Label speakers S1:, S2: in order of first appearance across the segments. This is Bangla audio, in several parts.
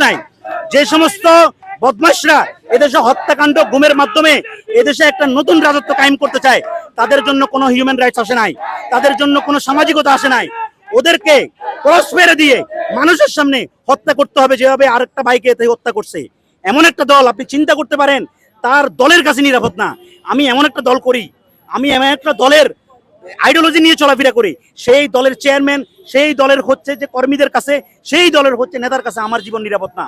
S1: নাই। যে সমস্ত বদমাশরা এদেশে হত্যাকাণ্ড গুমের মাধ্যমে এদেশে একটা নতুন রাজত্ব কায়েম করতে চায়, তাদের জন্য কোনো হিউম্যান রাইটস আসে নাই, তাদের জন্য কোনো সামাজিকতা আসে নাই। ওদেরকে ক্রস মেরে দিয়ে মানুষের সামনে হত্যা করতে হবে, যেভাবে আরেকটা ভাইকে হত্যা করছে। এমন একটা দল, আপনি চিন্তা করতে পারেন, তার দলের কাছে নিরাপদ না। আমি এমন একটা দল করি, আমি এমন একটা দলের আইডিওলজি নিয়ে চলাফেরা করি, সেই দলের চেয়ারম্যান, সেই দলের হচ্ছে যে কর্মীদের কাছে, সেই দলের হচ্ছে নেতার কাছে আমার জীবন নিরাপদ না।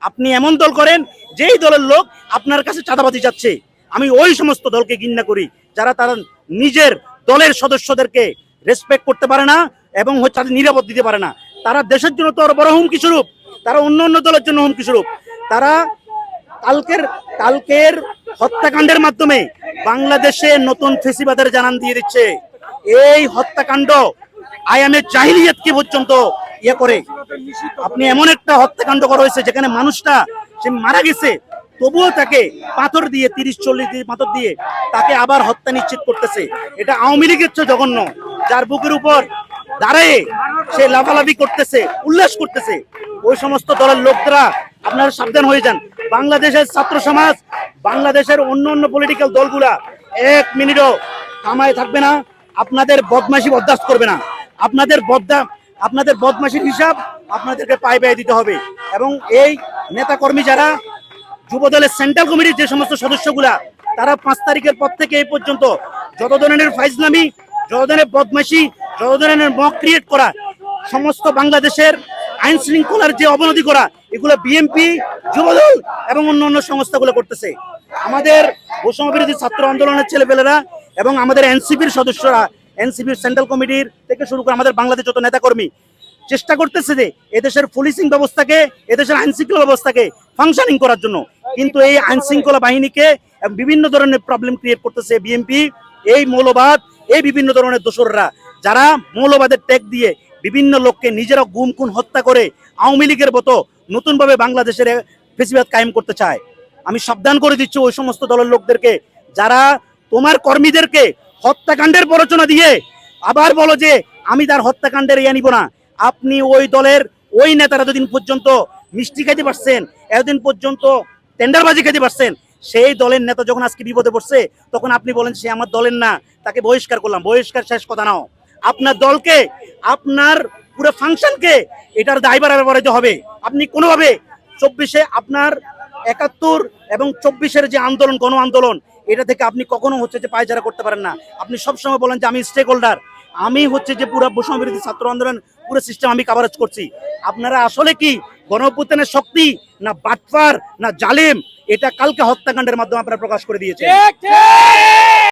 S1: আপনি এমন দল করেন যেই দলের লোক আপনার কাছে চাঁদাবাজি যাচ্ছে। আমি ওই সমস্ত দলকে ঘৃণা করি যারা তারা নিজের দলের সদস্যদেরকে রেসপেক্ট করতে পারে না এবং হচ্ছে নিরাপদ দিতে পারে না। তারা দেশের জন্য তো বড় হুমকি স্বরূপ, তারা অন্য অন্য দলের জন্য হুমকি স্বরূপ। তারা কালকের হত্যাকাণ্ডের মাধ্যমে বাংলাদেশে নতুন ফেসিবাদের জানান দিয়ে দিচ্ছে। এই হত্যাকাণ্ড আয়ামে জাহিলিয়াতকে পর্যন্ত ইয়ে করে। আপনি এমন একটা হত্যাকাণ্ড করা হয়েছে যেখানে মানুষটা সে মারা গেছে, তবুও তাকে পাথর দিয়ে 30-40 পাথর দিয়ে তাকে আবার হত্যা নিশ্চিত করতেছে। এটা আওয়ামী লীগের চেয়ে জঘন্য, যার বুকের উপর দাঁড়িয়ে সে লাফালাফি করতেছে, উল্লাস করতেছে। ওই সমস্ত দলের লোকরা আপনারা সাবধান হয়ে যান। বাংলাদেশের ছাত্র সমাজ, বাংলাদেশের অন্য অন্য পলিটিক্যাল দলগুলা 1 মিনিটও থামায় থাকবে না, আপনাদের বদমাশি বরদাস্ত করবে না। আপনাদের বদমাশির হিসাব আপনাদেরকে পায়ে পায়ে দিতে হবে। এবং এই নেতাকর্মী যারা যুবদলের সেন্ট্রাল কমিটির যে সমস্ত সদস্যগুলা, তারা 5 তারিখের পর থেকে এই পর্যন্ত যত ধরনের ফাইজলামি, যত ধরনের বদমাশি, যত ধরনের মক ক্রিয়েট করা, সমস্ত বাংলাদেশের আইন শৃঙ্খলার যে অবনতি করা, এগুলো বিএনপি, যুবদল এবং অন্য অন্য সংস্থাগুলো করতেছে। আমাদের বৈষম্য বিরোধী ছাত্র আন্দোলনের ছেলেপেলেরা এবং আমাদের এনসিপির সদস্যরা, এনসিপির সেন্ট্রাল কমিটির থেকে শুরু করে আমাদের বাংলাদেশ যত নেতাকর্মী চেষ্টা করতেছে যে এদেশের পুলিশিং ব্যবস্থাকে, এদেশের আইন শৃঙ্খলা ব্যবস্থাকে ফাংশনিং করার জন্য। কিন্তু এই আইন শৃঙ্খলা বাহিনীকে বিভিন্ন ধরনের প্রবলেম ক্রিয়েট করতেছে বিএনপি, এই মৌলবাদ, এই বিভিন্ন ধরনের দোসররা, যারা মৌলবাদের ট্যাগ দিয়ে বিভিন্ন লোককে নিজেরা গুম খুন হত্যা করে আওয়ামী লীগের মতো নতুনভাবে বাংলাদেশের ফেসিবাদ কায়েম করতে চায়। আমি সাবধান করে দিচ্ছি ওই সমস্ত দলের লোকদেরকে, যারা তোমার কর্মীদেরকে হত্যাকাণ্ডের প্ররোচনা দিয়ে আবার বলো যে আমি তার হত্যাকাণ্ডের ইয়ে নিব না। আপনি ওই দলের ওই নেতারা এতদিন পর্যন্ত মিষ্টি খাইতে পারছেন, এতদিন পর্যন্ত টেন্ডারবাজি খাইতে পারছেন, সেই দলের নেতা যখন আজকে বিপদে পড়ছে তখন আপনি বলেন সে আমার দলের না, তাকে বহিষ্কার করলাম। বহিষ্কার শেষ কথা নাও, আপনার দলকে, আপনার পুরো ফাংশনকে এটার দায়ভার ব্যবহৃত হবে। আপনি কোনোভাবে 24-এ আপনার 71 এবং 24-এর যে আন্দোলন, গণ আন্দোলন, এটা থেকে আপনি কখনো হচ্ছে যে পায়চারা করতে পারেন না। আপনি সবসময় বলেন যে আমি স্টেক হোল্ডার, আমি হচ্ছে যে পুরো বৈষম্য বিরোধী ছাত্র আন্দোলন পুরো সিস্টেম আমি কভারেজ করছি। আপনারা আসলে কি গণঅভ্যুত্থানের শক্তি না বাটপার না জালিম, এটা কালকে হত্যাকাণ্ডের মাধ্যমে আপনারা প্রকাশ করে দিয়েছে।